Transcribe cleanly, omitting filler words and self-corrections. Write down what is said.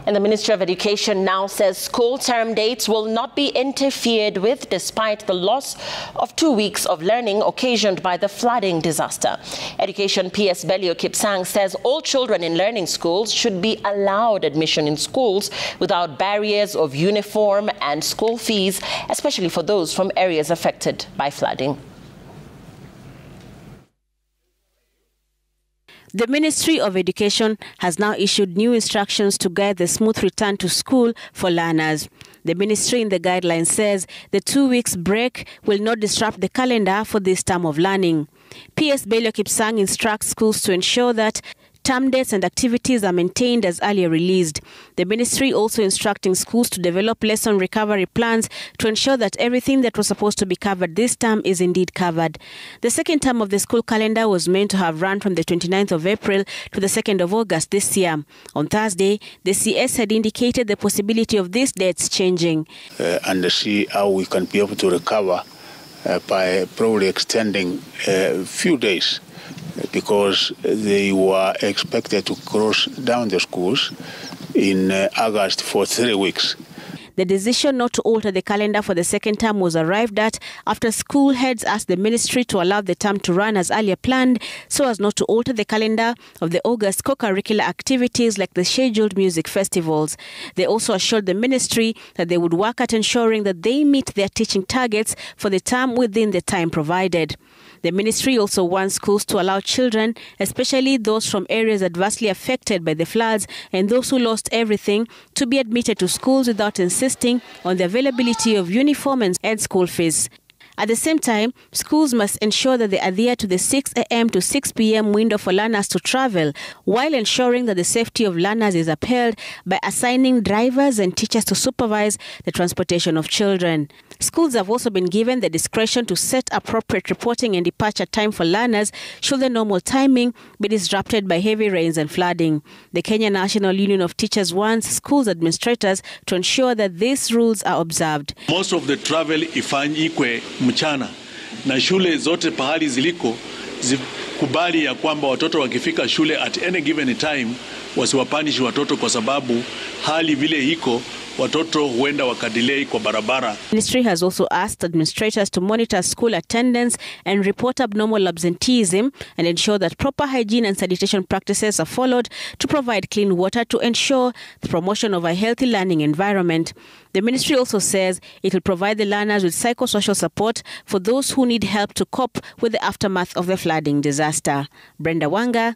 And the Ministry of Education now says school term dates will not be interfered with despite the loss of 2 weeks of learning occasioned by the flooding disaster. Education PS Belio Kipsang says all children in learning schools should be allowed admission in schools without barriers of uniform and school fees, especially for those from areas affected by flooding. The Ministry of Education has now issued new instructions to guide the smooth return to school for learners. The ministry in the guidelines says the 2 weeks break will not disrupt the calendar for this term of learning. PS Belio Kipsang instructs schools to ensure that term dates and activities are maintained as earlier released. The ministry also instructing schools to develop lesson recovery plans to ensure that everything that was supposed to be covered this term is indeed covered. The second term of the school calendar was meant to have run from the 29th of April to the 2nd of August this year. On Thursday, the CS had indicated the possibility of these dates changing. And see how we can be able to recover by probably extending a few days, because they were expected to close down the schools in August for 3 weeks. The decision not to alter the calendar for the second term was arrived at after school heads asked the ministry to allow the term to run as earlier planned so as not to alter the calendar of the August co-curricular activities like the scheduled music festivals. They also assured the ministry that they would work at ensuring that they meet their teaching targets for the term within the time provided. The ministry also wants schools to allow children, especially those from areas adversely affected by the floods and those who lost everything, to be admitted to schools without insisting on the availability of uniform and school fees. At the same time, schools must ensure that they adhere to the 6 a.m. to 6 p.m. window for learners to travel, while ensuring that the safety of learners is upheld by assigning drivers and teachers to supervise the transportation of children. Schools have also been given the discretion to set appropriate reporting and departure time for learners should the normal timing be disrupted by heavy rains and flooding. The Kenya National Union of Teachers wants schools administrators to ensure that these rules are observed. Most of the travel ifanyikwe mchana na shule zote pahali ziliko zikubali ya kwamba watoto wakifika shule at any given time wasiwapanishi watoto kwa sababu hali vile hiko watoto huenda wakadelay kwa barabara. The ministry has also asked administrators to monitor school attendance and report abnormal absenteeism and ensure that proper hygiene and sanitation practices are followed to provide clean water to ensure the promotion of a healthy learning environment. The ministry also says it will provide the learners with psychosocial support for those who need help to cope with the aftermath of the flooding disaster. Brenda Wanga,